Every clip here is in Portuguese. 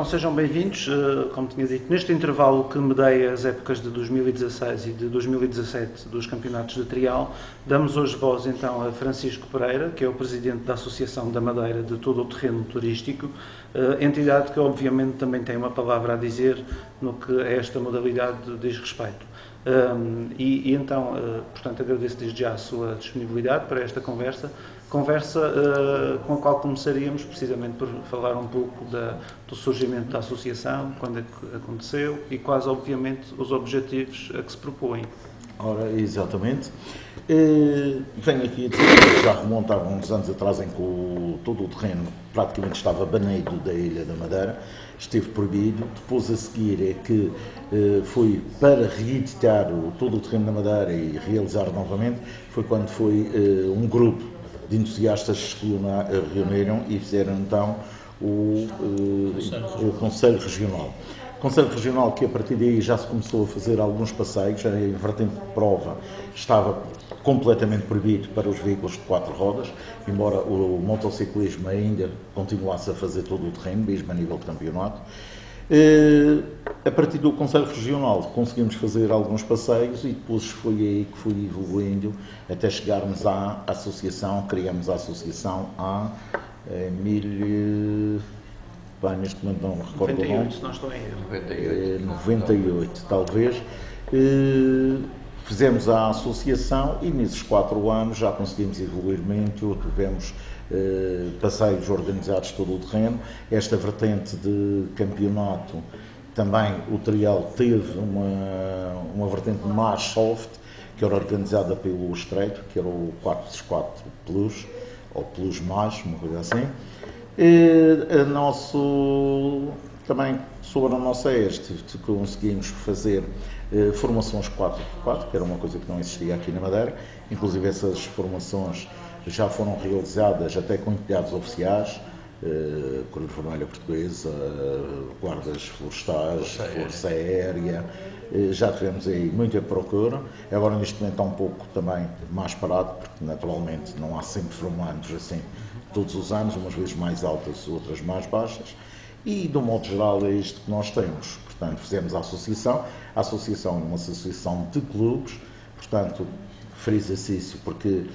então sejam bem-vindos. Como tinha dito, neste intervalo que medeia as épocas de 2016 e de 2017 dos campeonatos de trial, damos hoje voz então a Francisco Pereira, que é o presidente da Associação da Madeira de Todo o Terreno Turístico, entidade que obviamente também tem uma palavra a dizer no que a esta modalidade diz respeito. Então, portanto, agradeço desde já a sua disponibilidade para esta conversa com a qual começaríamos precisamente por falar um pouco do surgimento da associação, quando é que aconteceu e quais, obviamente, os objetivos a que se propõem. Ora, exatamente. Venho aqui a dizer que já remontava uns anos atrás em que todo o terreno praticamente estava banido da Ilha da Madeira, esteve proibido. Depois a seguir é que foi para reeditar todo o terreno da Madeira e realizar novamente, foi quando foi um grupo de entusiastas que se reuniram e fizeram então o Conselho Regional. O Conselho Regional, que a partir daí já se começou a fazer alguns passeios, a vertente de prova estava completamente proibido para os veículos de 4 rodas, embora o motociclismo ainda continuasse a fazer todo o terreno, mesmo a nível de campeonato. A partir do Conselho Regional conseguimos fazer alguns passeios e depois foi aí que fui evoluindo até chegarmos à associação. Criamos a associação neste momento não me recordo 98, o nome. Se não estou em erro. 98 talvez. Fizemos a associação e nesses 4 anos já conseguimos evoluir muito, tivemos passeios organizados todo o terreno. Esta vertente de campeonato, também o trial teve uma vertente mais soft, que era organizada pelo Estreito, que era o 4x4 Plus, ou Plus mais, uma coisa assim. Também sobre a nossa conseguimos fazer formações 4x4, que era uma coisa que não existia aqui na Madeira. Inclusive essas formações já foram realizadas até com entidades oficiais, Cruz Vermelha Portuguesa, Guardas Florestais, Força Aérea, já tivemos aí muita procura. Agora neste momento está um pouco também mais parado, porque naturalmente não há sempre formandos assim todos os anos, umas vezes mais altas, outras mais baixas, e do modo geral é isto que nós temos. Portanto, fizemos a associação é uma associação de clubes, portanto, frisa-se isso, porque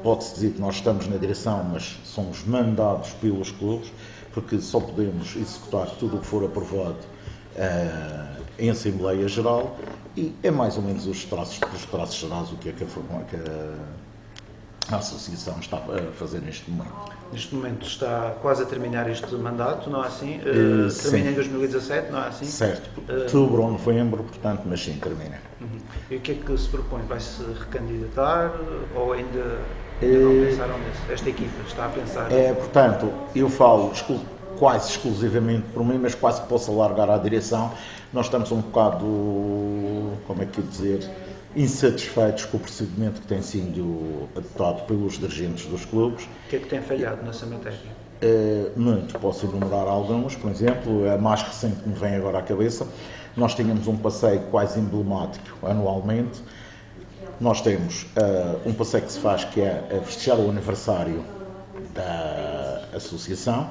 pode-se dizer que nós estamos na direção, mas somos mandados pelos clubes, porque só podemos executar tudo o que for aprovado em Assembleia Geral, e é mais ou menos os traços gerais o que é que a associação está a fazer neste momento. Neste momento está quase a terminar este mandato, não é assim? Termina em 2017, não é assim? Certo, outubro ou novembro, portanto, mas sim, termina. E o que é que se propõe? Vai-se recandidatar ou ainda não pensaram nisso? Esta equipa está a pensar? Portanto, eu falo quase exclusivamente por mim, mas quase que posso alargar à direção. Nós estamos um bocado, como é que eu dizer, insatisfeitos com o procedimento que tem sido adotado pelos dirigentes dos clubes. O que é que tem falhado nessa matéria? Muito, posso enumerar alguns, por exemplo, a mais recente que me vem agora à cabeça. Nós tínhamos um passeio quase emblemático anualmente. Nós temos um passeio que se faz, que é a festejar o aniversário da associação,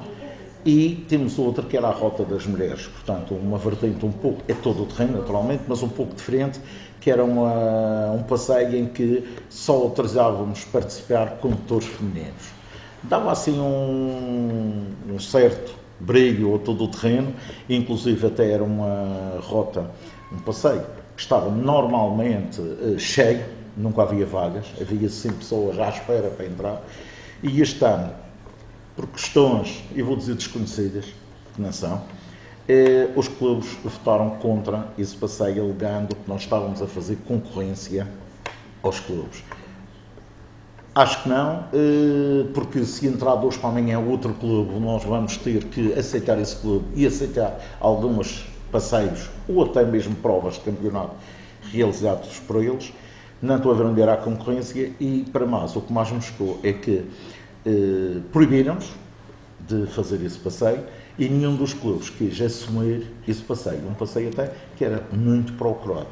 e temos outra que era a Rota das Mulheres, portanto uma vertente um pouco, é todo o terreno naturalmente, mas um pouco diferente, que era um passeio em que só autorizávamos participar condutores femininos. Dava assim um certo brilho a todo o terreno, inclusive até era uma rota, um passeio que estava normalmente cheio, nunca havia vagas, havia 100 pessoas à espera para entrar, e este ano, por questões, eu vou dizer desconhecidas, que não são, os clubes votaram contra esse passeio, alegando que nós estávamos a fazer concorrência aos clubes. Acho que não, porque se entrar de hoje para amanhã outro clube, nós vamos ter que aceitar esse clube e aceitar alguns passeios ou até mesmo provas de campeonato realizados por eles. Não estou a ver onde era a concorrência, e para mais, o que mais nos chocou é que proibiram-nos de fazer esse passeio e nenhum dos clubes quis assumir esse passeio, um passeio até que era muito procurado.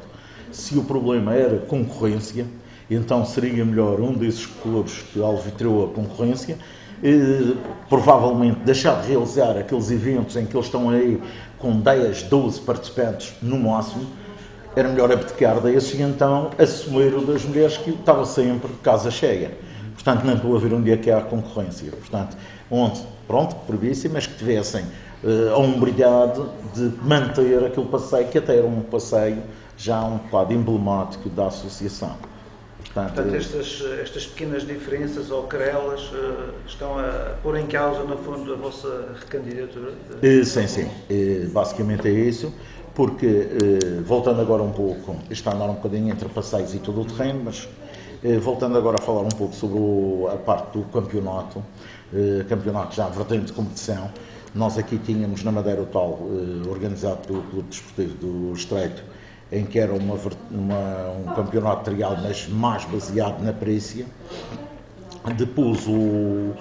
Se o problema era concorrência, então seria melhor um desses clubes que alvitrou a concorrência provavelmente deixar de realizar aqueles eventos em que eles estão aí com 10, 12 participantes no máximo, era melhor abdicar desses e então assumir o das mulheres, que estava sempre de casa cheia. Portanto, não estou a ver um dia que há concorrência. Portanto, onde, pronto, que proibissem, mas que tivessem a hombridade de manter aquele passeio, que até era um passeio já um bocado emblemático da associação. Portanto, estas pequenas diferenças ou querelas estão a pôr em causa, no fundo, a vossa recandidatura? Sim. Basicamente é isso, porque, voltando agora um pouco, está a andar um bocadinho entre passeios e todo o terreno, mas voltando agora a falar um pouco sobre a parte do campeonato, campeonato já vertente de competição, nós aqui tínhamos na Madeira o tal, organizado pelo Clube Desportivo do Estreito, em que era um campeonato trial, mas mais baseado na perícia. Depois o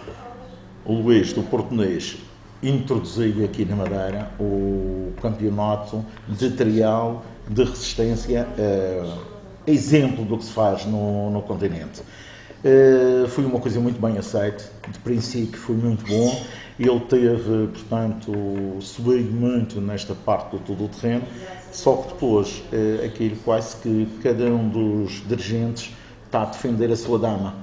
Luís, do Portonês, introduziu aqui na Madeira o campeonato de trial de resistência, exemplo do que se faz no continente. Foi uma coisa muito bem aceita, de princípio foi muito bom. Ele teve, portanto, subiu muito nesta parte do todo o terreno, só que depois aquilo quase que cada um dos dirigentes está a defender a sua dama.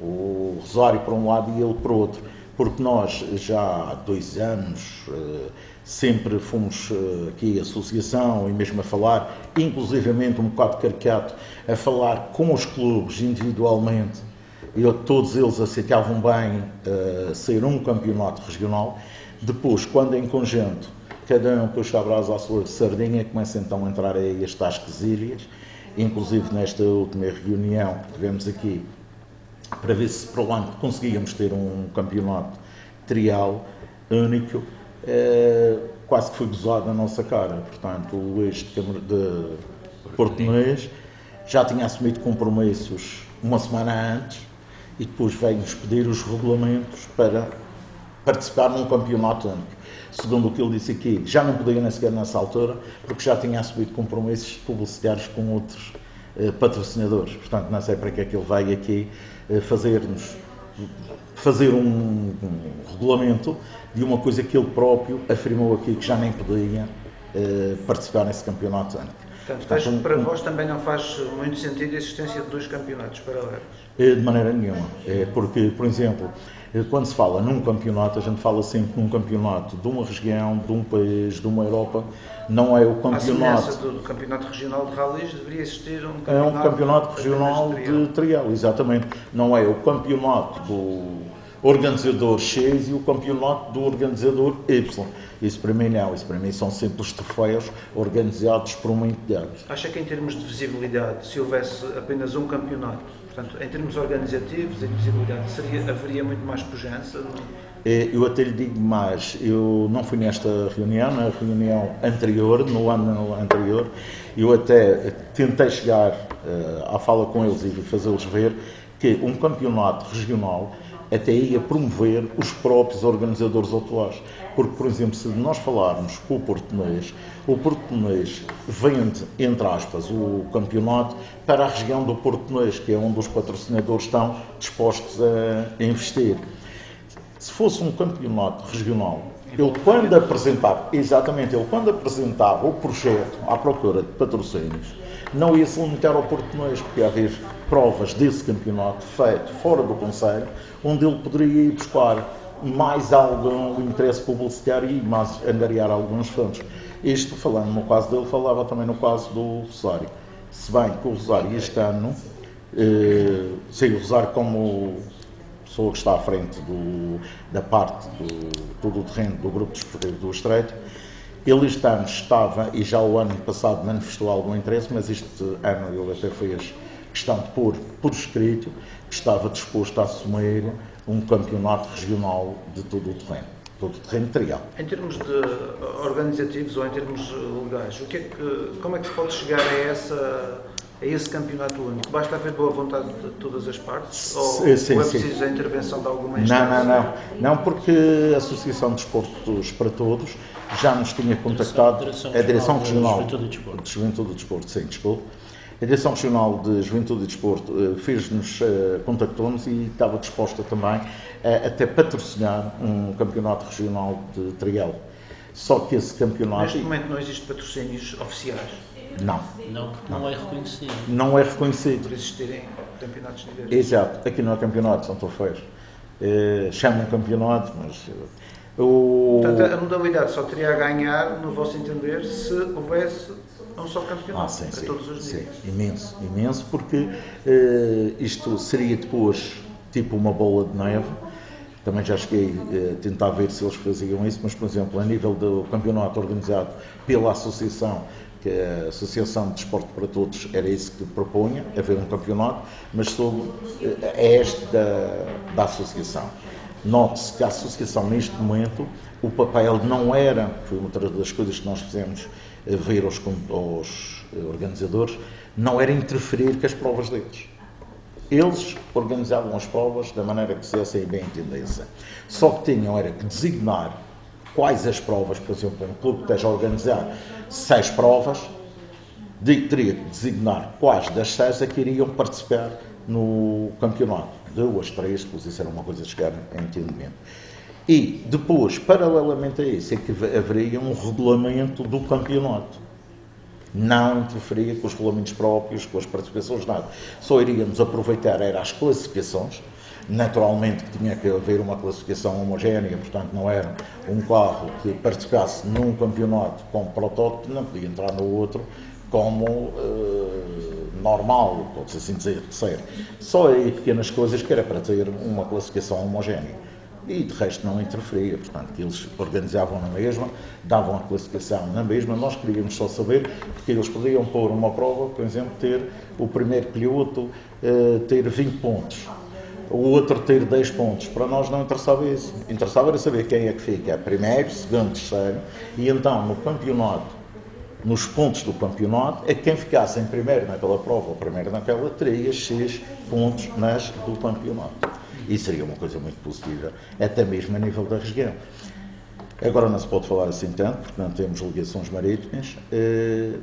O Rosário para um lado e ele para o outro, porque nós já há 2 anos sempre fomos aqui a associação e mesmo a falar, inclusivamente um bocado caricato, a falar com os clubes individualmente, e todos eles aceitavam bem ser um campeonato regional. Depois, quando em conjunto, cada um puxa a brasa à sua sardinha, começa então a entrar aí as tais quesilhas, inclusive nesta última reunião que tivemos aqui, para ver se para o ano conseguíamos ter um campeonato trial único, quase que foi gozado na nossa cara. Portanto, o Luís de Portonês já tinha assumido compromissos uma semana antes e depois veio-nos pedir os regulamentos para participar num campeonato único. Segundo o que ele disse aqui, já não podia nem sequer nessa altura, porque já tinha assumido compromissos publicitários com outros patrocinadores. Portanto, não sei para que é que ele veio aqui fazer um regulamento de uma coisa que ele próprio afirmou aqui que já nem podia participar nesse campeonato único. Portanto, para vós também não faz muito sentido a existência de 2 campeonatos paralelos? De maneira nenhuma, porque, por exemplo, quando se fala num campeonato, a gente fala sempre num campeonato de uma região, de um país, de uma Europa, não é o campeonato... À semelhança do campeonato regional de rallies, deveria existir um campeonato... É um campeonato regional de trial, exatamente. Não é o campeonato do organizador X e o campeonato do organizador Y. Isso para mim não, isso para mim são simples troféus organizados por uma entidade. Acha que em termos de visibilidade, se houvesse apenas um campeonato, portanto, em termos organizativos e de visibilidade, haveria muito mais pujança? Eu até lhe digo mais, eu não fui nesta reunião, na reunião anterior, no ano anterior, eu até tentei chegar à fala com eles e fazê-los ver que um campeonato regional até ia promover os próprios organizadores atuais. Porque, por exemplo, se nós falarmos com o Portonês vende, entre aspas, o campeonato para a região do Portonês, que é onde os patrocinadores estão dispostos a investir. Se fosse um campeonato regional, ele quando apresentava o projeto à procura de patrocínios, não ia se limitar ao Portonês, porque ia haver provas desse campeonato feito fora do concelho, onde ele poderia ir buscar mais algum interesse publicitário e mais angariar alguns fundos. Isto, falando no caso dele, falava também no caso do Rosário. Se bem que o Rosário este ano, o Rosário como pessoa que está à frente da parte do todo o terreno do Grupo Desportivo do Estreito, ele este ano estava, e já o ano passado manifestou algum interesse, mas este ano ele até fez questão de pôr por escrito que estava disposto a assumir um campeonato regional de todo o terreno trial. Em termos organizativos ou em termos legais, como é que se pode chegar a esse campeonato único? Basta haver boa vontade de todas as partes? Ou é preciso a intervenção de alguma instância? Não, porque a Associação de Desportos para Todos já nos tinha contactado, a Direção Regional de Juventude e Desporto, sim, desculpe. A Direção Regional de Juventude e Desporto contactou-nos e estava disposta também a até patrocinar um campeonato regional de trial. Só que esse campeonato... Neste momento não existe patrocínios oficiais, Não, Não, porque não é reconhecido. não é reconhecido. por existirem campeonatos de nível. Exato, aqui não é campeonato, são troféus. Chamam campeonato, mas... o... Portanto, a modalidade só teria a ganhar, no vosso entender, se houvesse um só campeonato sim, para sim, todos os sim, níveis. imenso, imenso, porque isto seria depois tipo uma bola de neve. Também já cheguei a tentar ver se eles faziam isso, mas, por exemplo, a nível do campeonato organizado pela associação, que é a Associação de Desporto para Todos, era isso que propunha, haver um campeonato, mas sob a égide da associação. Note-se que a associação, neste momento, o papel não era, foi uma das coisas que nós fizemos ver aos organizadores, não era interferir com as provas deles. Eles organizavam as provas da maneira que quisessem e bem entendessem. Só que tinham era que designar quais as provas, por exemplo, um clube que esteja a organizar 6 provas, teria que designar quais das 6 é que iriam participar no campeonato. 2, 3, pois isso era uma coisa de chegar a entendimento. E depois, paralelamente a isso, é que haveria um regulamento do campeonato. Não interferia com os regulamentos próprios, com as participações, nada. Só iríamos aproveitar era as classificações. Naturalmente que tinha que haver uma classificação homogénea, portanto não era um carro que participasse num campeonato como protótipo, não podia entrar no outro como normal, pode-se assim dizer. Só aí pequenas coisas que era para ter uma classificação homogénea. E de resto não interferia, portanto, que eles organizavam na mesma, davam a classificação na mesma, nós queríamos só saber, porque eles podiam pôr uma prova, por exemplo, ter o primeiro piloto ter 20 pontos, o outro ter 10 pontos, para nós não interessava isso, interessava era saber quem é que fica, primeiro, segundo, terceiro, e então no campeonato, nos pontos do campeonato, é quem ficasse em primeiro naquela prova, ou primeiro naquela, teria X pontos do campeonato. E seria uma coisa muito positiva, até mesmo a nível da região. Agora não se pode falar assim tanto, porque não temos ligações marítimas,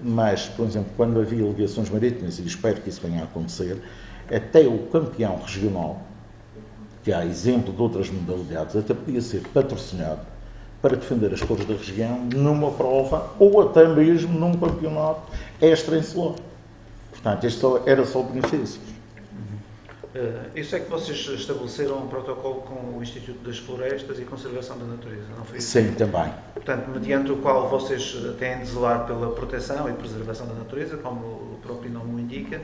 mas, por exemplo, quando havia ligações marítimas, e espero que isso venha a acontecer, até o campeão regional, que há exemplo de outras modalidades, até podia ser patrocinado para defender as cores da região numa prova ou até mesmo num campeonato extra-insular. Portanto, isto era só benefícios. Eu sei que vocês estabeleceram um protocolo com o Instituto das Florestas e Conservação da Natureza, não foi isso? Sim, também. Portanto, mediante o qual vocês têm de zelar pela proteção e preservação da natureza, como o próprio nome o indica.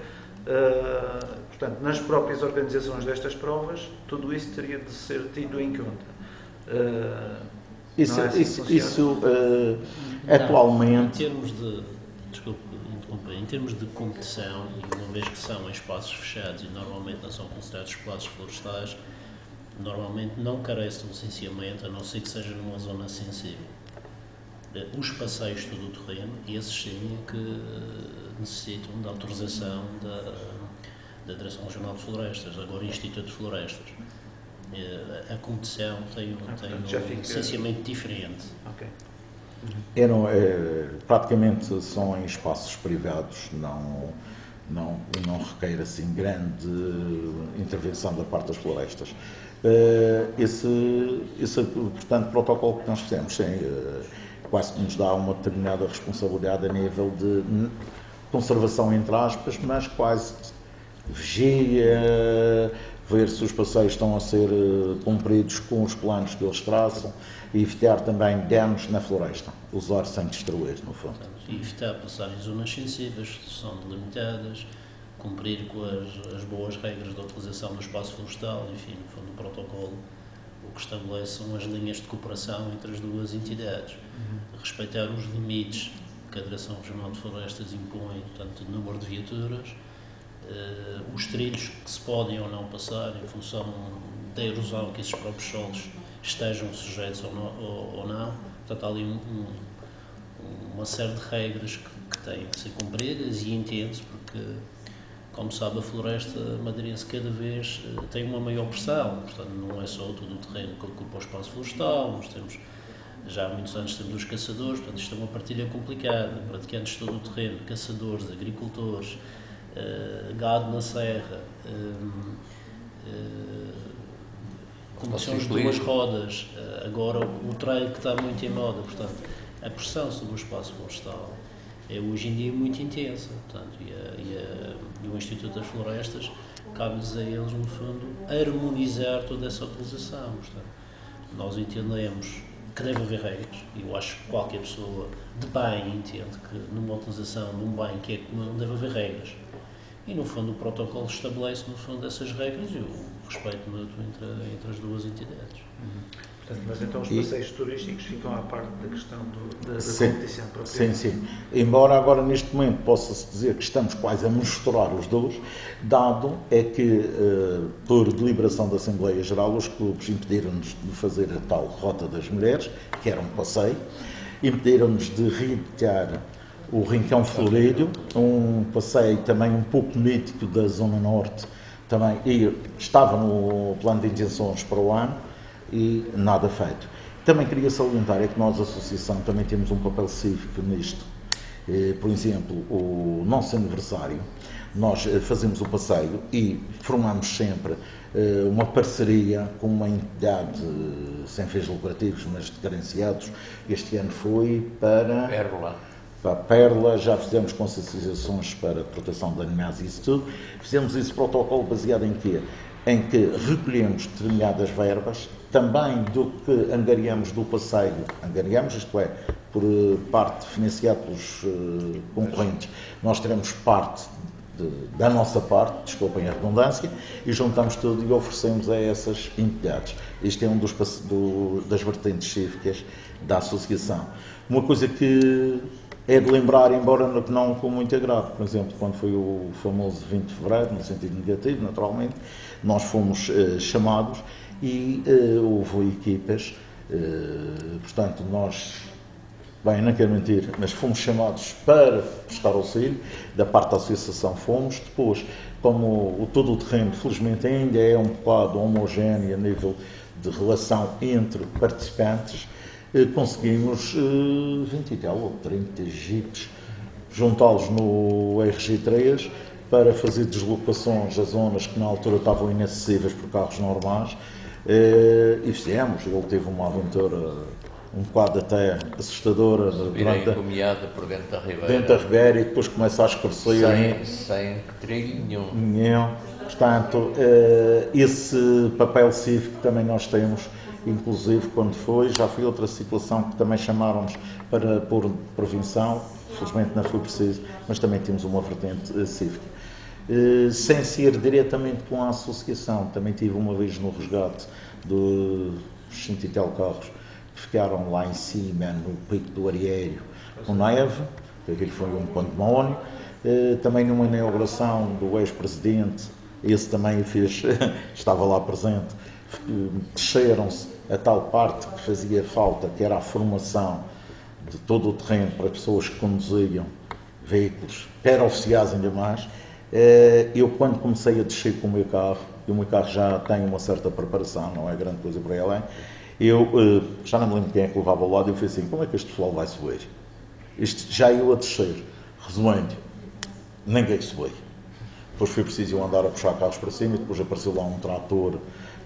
Portanto, nas próprias organizações destas provas, tudo isso teria de ser tido em conta. Não, atualmente... Em termos de competição, e uma vez que são em espaços fechados e normalmente não são considerados espaços florestais, normalmente não carece de licenciamento, a não ser que seja numa zona sensível. Os passeios todo o terreno, esses sim que necessitam da autorização da Direção Regional de Florestas, agora Instituto de Florestas. A competição tem um licenciamento diferente. Okay. Praticamente são em espaços privados, não requer assim grande intervenção da parte das florestas. Esse portanto, protocolo que nós fizemos quase que nos dá uma determinada responsabilidade a nível de conservação, entre aspas, mas quase vigia, ver se os passeios estão a ser cumpridos com os planos que eles traçam e evitar também danos na floresta, usar sem destruir, no fundo. E evitar passar em zonas sensíveis, são delimitadas, cumprir com as boas regras da utilização do espaço florestal, enfim, no fundo, o protocolo o que estabelece são as linhas de cooperação entre as duas entidades, respeitar os limites que a Direção Regional de Florestas impõe, tanto de número de viaturas, os trilhos que se podem ou não passar em função da erosão que esses próprios solos estejam sujeitos ou não. Portanto, há ali uma série de regras que têm que ser cumpridas e entende-se porque, como sabe, a floresta madeirense cada vez tem uma maior pressão. Portanto, não é só todo o terreno que ocupa o espaço florestal, nós temos, já há muitos anos temos os caçadores, portanto isto é uma partilha complicada, praticantes de todo o terreno, caçadores, agricultores, gado na serra, condições de duas rodas, agora o trail que está muito em moda, portanto, a pressão sobre o espaço florestal é hoje em dia muito intensa, portanto, e o Instituto das Florestas cabe-lhes a eles, no fundo, harmonizar toda essa utilização, portanto, nós entendemos que deve haver regras, e eu acho que qualquer pessoa de bem entende que numa utilização de um bem que é comum deve haver regras. E, no fundo, o protocolo estabelece, no fundo, essas regras e o respeito mútuo entre as duas entidades. Portanto, mas então os passeios turísticos ficam à parte da questão da Sim, competição própria? sim. Embora agora, neste momento, possa-se dizer que estamos quase a misturar os dois, dado é que, por deliberação da Assembleia Geral, os clubes impediram-nos de fazer a tal Rota das Mulheres, que era um passeio, impediram-nos de reeditar o Rincão Florido, um passeio também um pouco mítico da Zona Norte, também, e estava no plano de intenções para o ano e nada feito. Também queria salientar é que nós, a Associação, também temos um papel cívico nisto. Por exemplo, o nosso aniversário, nós fazemos o passeio e formamos sempre uma parceria com uma entidade sem fins lucrativos, mas de carenciados. Este ano foi para a Perla, já fizemos consciencializações para a proteção de animais e isso tudo. Fizemos esse protocolo baseado em quê? Em que recolhemos determinadas verbas, também do que angariamos do passeio, isto é, por parte financiada pelos concorrentes, nós teremos parte da nossa parte, desculpem a redundância, e juntamos tudo e oferecemos a essas entidades. Isto é um das vertentes cívicas da associação. Uma coisa que é de lembrar, embora não com muito agrado, por exemplo, quando foi o famoso 20 de Fevereiro, no sentido negativo, naturalmente, nós fomos chamados e houve equipas, portanto, nós, bem, não quero mentir, mas fomos chamados para prestar auxílio, da parte da associação fomos, depois, como todo o terreno, felizmente, ainda é um bocado homogéneo a nível de relação entre participantes, conseguimos 20 e tal, ou 30 jipes, juntá-los no RG3 para fazer deslocações a zonas que na altura estavam inacessíveis por carros normais, e fizemos. Ele teve uma aventura um bocado até assustadora Virei encomiada por dentro da Ribeira. Dentro da Ribeira, e depois começa a escurecer. Sem trilho nenhum. Portanto, esse papel cívico também nós temos. Inclusive, quando já foi outra situação que também chamaram-nos para pôr prevenção, felizmente não foi preciso, mas também temos uma vertente cívica. Sem ser diretamente com a associação, também tive uma vez no resgate dos 100 e tal carros que ficaram lá em cima, no pico do Ariério, com neve, aquele foi um pandemónio. Também numa inauguração do ex-presidente, esse também estava lá presente, desceram-se a tal parte que fazia falta, que era a formação de todo o terreno para pessoas que conduziam veículos, para oficiais ainda mais. Eu, quando comecei a descer com o meu carro, e o meu carro já tem uma certa preparação, não é grande coisa para ela, eu já não me lembro quem é que levava ao lado, eu falei assim, como é que este pessoal vai subir? Isto já eu a descer, resumindo, ninguém subiu. Depois foi preciso eu andar a puxar carros para cima, e depois apareceu lá um trator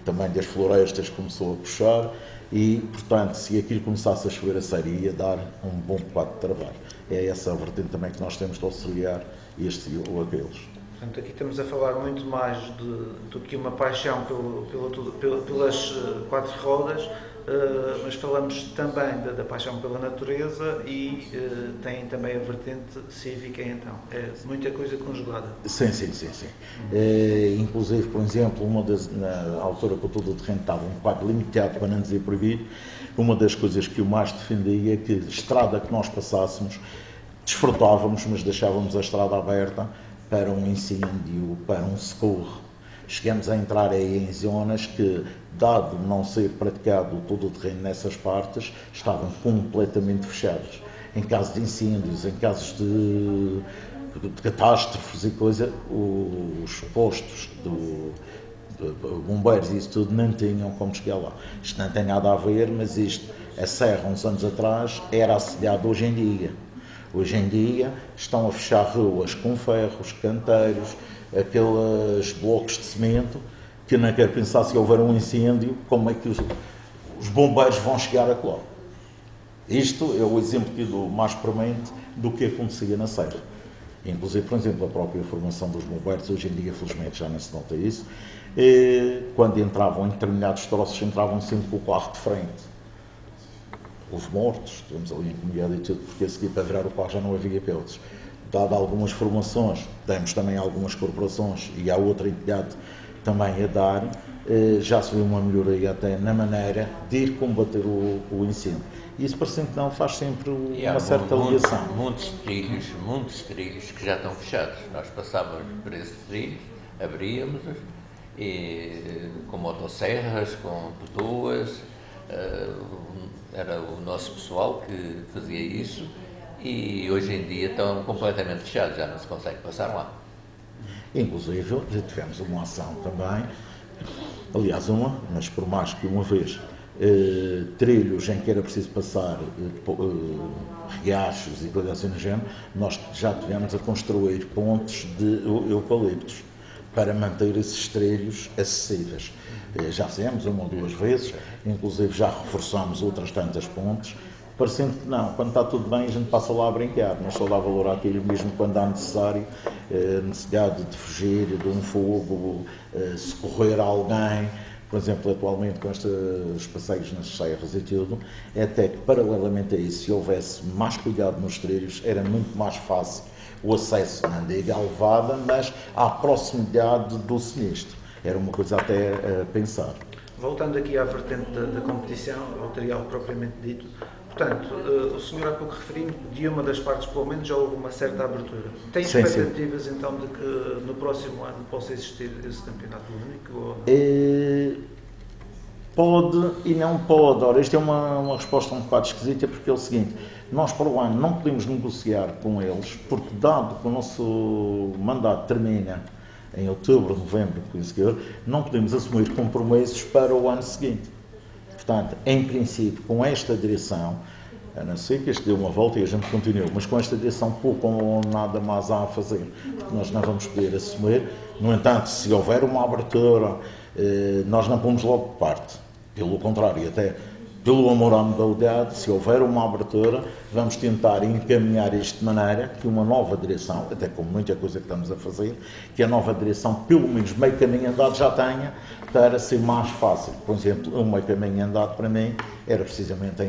também das florestas, começou a puxar, e, portanto, se aquilo começasse a chover a sério, ia dar um bom bocado de trabalho. É essa a vertente também que nós temos de auxiliar estes ou aqueles. Portanto, aqui estamos a falar muito mais do que uma paixão pelas quatro rodas, mas falamos também da paixão pela natureza e tem também a vertente cívica, então. É muita coisa conjugada. Sim. Inclusive, por exemplo, na altura que todo o terreno estava um bocado limitado, para não dizer proibido, uma das coisas que eu mais defendia é que a estrada que nós passássemos, desfrutávamos, mas deixávamos a estrada aberta para um incêndio, para um socorro. Chegamos a entrar aí em zonas que, dado não ser praticado todo o terreno nessas partes, estavam completamente fechadas. Em caso de incêndios, em casos de catástrofes e coisa, os postos de bombeiros e isso tudo não tinham como chegar lá. Isto não tem nada a ver, mas isto, a serra, uns anos atrás, era assediado hoje em dia. Hoje em dia estão a fechar ruas com ferros, canteiros, aqueles blocos de cimento que não quero pensar se houver um incêndio, como é que os bombeiros vão chegar a lá. Isto é o exemplo que eu dou mais premente do que acontecia na Serra. Inclusive, por exemplo, a própria formação dos bombeiros, hoje em dia, felizmente, já não se nota isso. Quando entravam em determinados troços, entravam sempre com o carro de frente. Houve mortos, tivemos ali incomodado e tudo, porque a seguir para virar o carro já não havia hipóteses. Dado algumas formações, temos também algumas corporações e há outra entidade também a dar, já se vê uma melhoria até na maneira de ir combater o incêndio. E isso parece que não faz sempre uma certa ligação. Muitos trilhos que já estão fechados. Nós passávamos por esses trilhos, abríamos-os, com motosserras, com tutuas, era o nosso pessoal que fazia isso, e hoje em dia estão completamente fechados, já não se consegue passar lá. Inclusive, tivemos uma ação também, aliás mas por mais que uma vez, trilhos em que era preciso passar riachos e coisas assim no género, nós já tivemos a construir pontes de eucaliptos para manter esses trilhos acessíveis. Já fizemos uma ou duas vezes, inclusive já reforçamos outras tantas pontes, parecendo que não, quando está tudo bem a gente passa lá a brincar, mas só dá valor àquilo mesmo quando há necessário, necessidade de fugir de um fogo, socorrer alguém. Por exemplo, atualmente com estes passeios nas serras e tudo, é até que paralelamente a isso, se houvesse mais cuidado nos trilhos, era muito mais fácil o acesso, não digo à levada, mas à proximidade do sinistro. Era uma coisa até a pensar. Voltando aqui à vertente da competição, ao trial propriamente dito, portanto, o senhor há pouco referiu de uma das partes, pelo menos, já houve uma certa abertura. Tem expectativas, sim, então, de que no próximo ano possa existir esse campeonato único? Ou... Pode e não pode. Ora, isto é uma resposta um bocado esquisita, porque é o seguinte: nós para o ano não podemos negociar com eles, porque dado que o nosso mandato termina em outubro, novembro, não podemos assumir compromissos para o ano seguinte. Portanto, em princípio, com esta direção, a não ser que este dê uma volta e a gente continue, mas com esta direção pouco ou nada mais há a fazer, porque nós não vamos poder assumir. No entanto, se houver uma abertura, nós não pomos logo de parte. Pelo contrário, até pelo amor à modalidade, se houver uma abertura, vamos tentar encaminhar isto de maneira que uma nova direção, até com muita coisa que estamos a fazer, que a nova direção, pelo menos meio caminho andado, já tenha, para ser mais fácil. Por exemplo, um meio caminho andado para mim era precisamente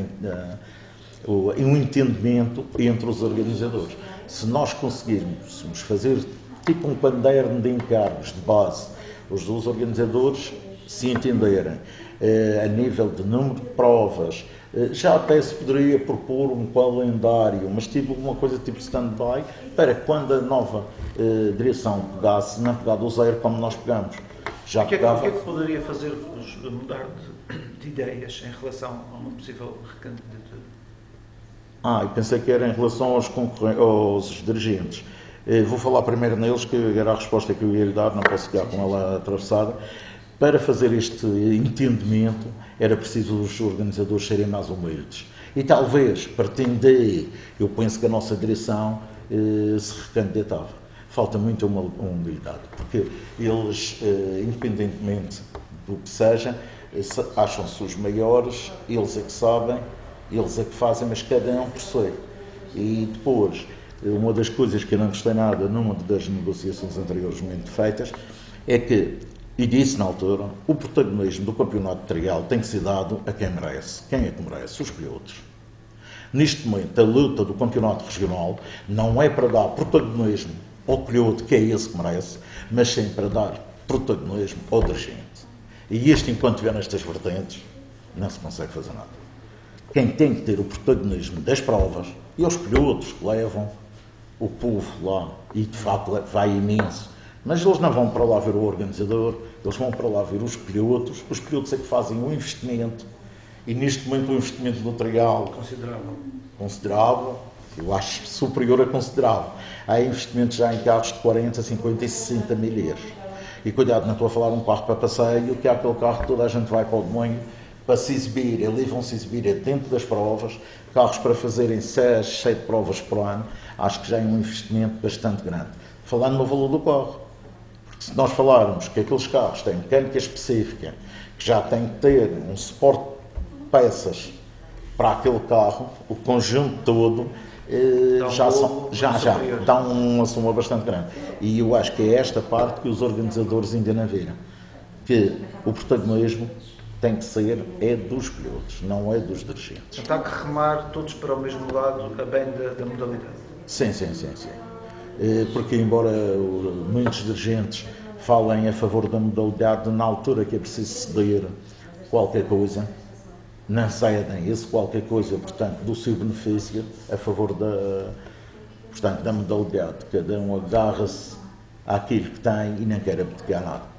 um entendimento entre os organizadores. Se nós conseguirmos fazer tipo um caderno de encargos de base, os dois organizadores se entenderem, a nível de número de provas, já até se poderia propor um calendário, mas tipo uma coisa tipo stand-by, para quando a nova direção pegasse, não pegar do zero como nós pegamos. Já o que é que poderia fazer-vos mudar de ideias em relação a uma possível recandidatura? Eu pensei que era em relação aos dirigentes. Vou falar primeiro neles, que era a resposta que eu ia lhe dar, não posso ficar com ela atravessada. Para fazer este entendimento, era preciso os organizadores serem mais humildes. E talvez, partindo daí, eu penso que a nossa direção se recandidatava. Falta muita humildade, porque eles, independentemente do que seja, acham-se os maiores, eles é que sabem, eles é que fazem, mas cada um por si. E depois, uma das coisas que eu não gostei nada numa das negociações anteriormente feitas, é que, e disse na altura, o protagonismo do campeonato trial tem que ser dado a quem merece. Quem é que merece? Os pilotos. Neste momento, a luta do campeonato regional não é para dar protagonismo ao piloto, que é esse que merece, mas sim para dar protagonismo ao dirigente. E este, enquanto vier nestas vertentes, não se consegue fazer nada. Quem tem que ter o protagonismo das provas, e os pilotos que levam o povo lá, e de facto vai imenso, mas eles não vão para lá ver o organizador, eles vão para lá ver os pilotos é que fazem um investimento, e neste momento o investimento do trial considerável, eu acho superior a considerável. Há investimentos já em carros de 40, 50 e 60 mil euros. E cuidado, não estou a falar um carro para passeio, que é aquele carro que toda a gente vai para o demônio para se exibir, ali vão se exibir dentro das provas, carros para fazerem 6, 7 provas por ano, acho que já é um investimento bastante grande. Falando no valor do carro, Se nós falarmos que aqueles carros têm mecânica específica, que já têm que ter um suporte de peças para aquele carro, o conjunto todo já dá uma soma bastante grande. E eu acho que é esta parte que os organizadores ainda não viram, que o protagonismo tem que ser dos pilotos, não é dos dirigentes. Então há que remar todos para o mesmo lado, a bem da modalidade. Sim. Porque embora muitos dirigentes falem a favor da modalidade, na altura que é preciso ceder qualquer coisa, não cedem esse qualquer coisa, portanto, do seu benefício a favor da modalidade. Cada um agarra-se àquilo que tem e não quer abdicar nada.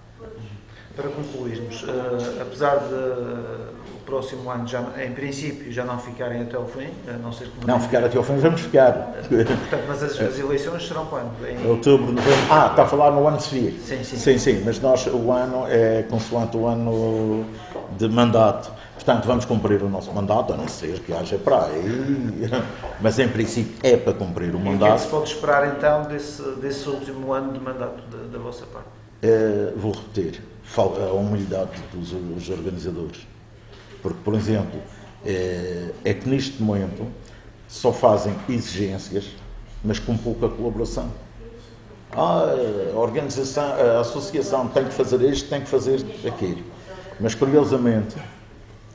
Para concluirmos, apesar de o próximo ano, em princípio, já não ficarem até ao fim, a não ser que... Não ficar até ao fim, vamos ficar. Portanto, mas as eleições serão quando? Em outubro, novembro... está a falar no ano seguinte. Sim, mas o ano é consoante o ano de mandato. Portanto, vamos cumprir o nosso mandato, a não ser que haja para aí. Mas, em princípio, é para cumprir o mandato. E o que é que se pode esperar, então, desse último ano de mandato da vossa parte? Vou repetir, a humildade dos organizadores. Porque, por exemplo, é que neste momento só fazem exigências, mas com pouca colaboração. A organização, a associação tem que fazer isto, tem que fazer aquilo. Mas, curiosamente,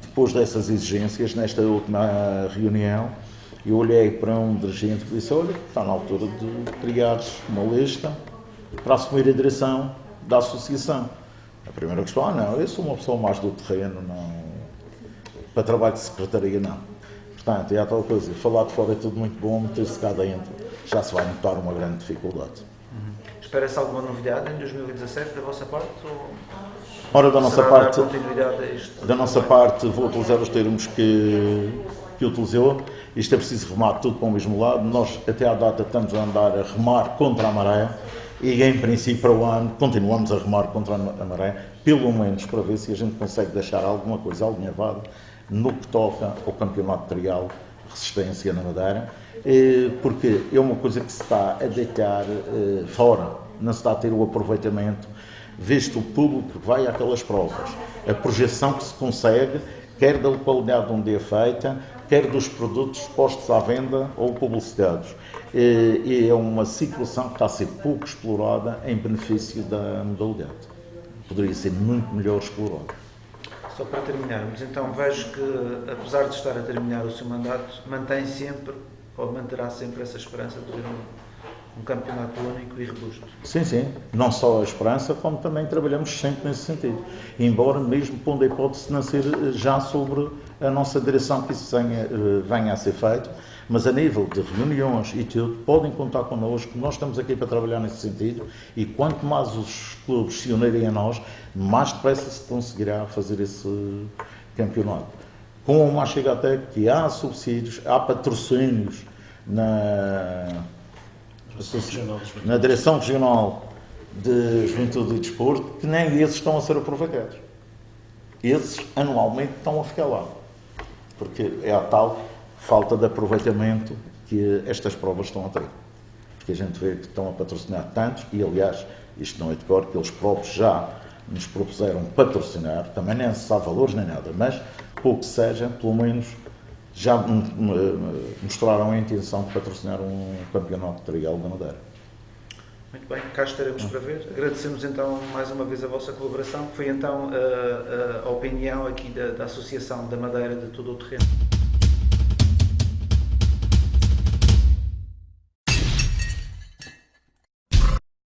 depois dessas exigências, nesta última reunião, eu olhei para um dirigente e disse: olha, está na altura de criares uma lista para assumir a direção da associação. A primeira questão: não, eu sou uma pessoa mais do terreno, não, para trabalho de secretaria, não. Portanto, é a tal coisa, falar de fora é tudo muito bom, meter-se cá dentro já se vai notar uma grande dificuldade. Espera-se alguma novidade em 2017 da vossa parte? Ora, da nossa parte, parte, vou utilizar os termos que utilizou. Isto é preciso remar tudo para o mesmo lado. Nós, até à data, estamos a andar a remar contra a maré e, em princípio, para o ano, continuamos a remar contra a maré, pelo menos para ver se a gente consegue deixar alguma coisa alinhavada no que toca ao campeonato trial resistência na Madeira, porque é uma coisa que se está a deitar fora, não se está a ter o aproveitamento, visto o público que vai àquelas provas, a projeção que se consegue, quer da localidade onde é feita, quer dos produtos postos à venda ou publicitados. E é uma situação que está a ser pouco explorada em benefício da modalidade. Poderia ser muito melhor explorada. Só para terminarmos, então vejo que, apesar de estar a terminar o seu mandato, mantém sempre, ou manterá sempre essa esperança de ter um campeonato único e robusto. Sim. Não só a esperança, como também trabalhamos sempre nesse sentido. Embora mesmo pondo a hipótese de não ser já sobre a nossa direção que isso venha a ser feito, mas a nível de reuniões e tudo, podem contar connosco, nós estamos aqui para trabalhar nesse sentido e quanto mais os clubes se unirem a nós, mais depressa se conseguirá fazer esse campeonato. Com uma chega até que há subsídios, há patrocínios na Direção Regional de Juventude e Desporto, que nem esses estão a ser aproveitados. Esses, anualmente, estão a ficar lá. Porque é a tal falta de aproveitamento que estas provas estão a ter. Porque a gente vê que estão a patrocinar tantos, e aliás, isto não é de cor, que eles próprios já nos propuseram patrocinar, também nem se sabe valores nem nada, mas pouco que seja, pelo menos já mostraram a intenção de patrocinar um campeonato trial da Madeira. Muito bem, cá estaremos para ver. Agradecemos então mais uma vez a vossa colaboração, que foi então a opinião aqui da Associação da Madeira de Todo o Terreno.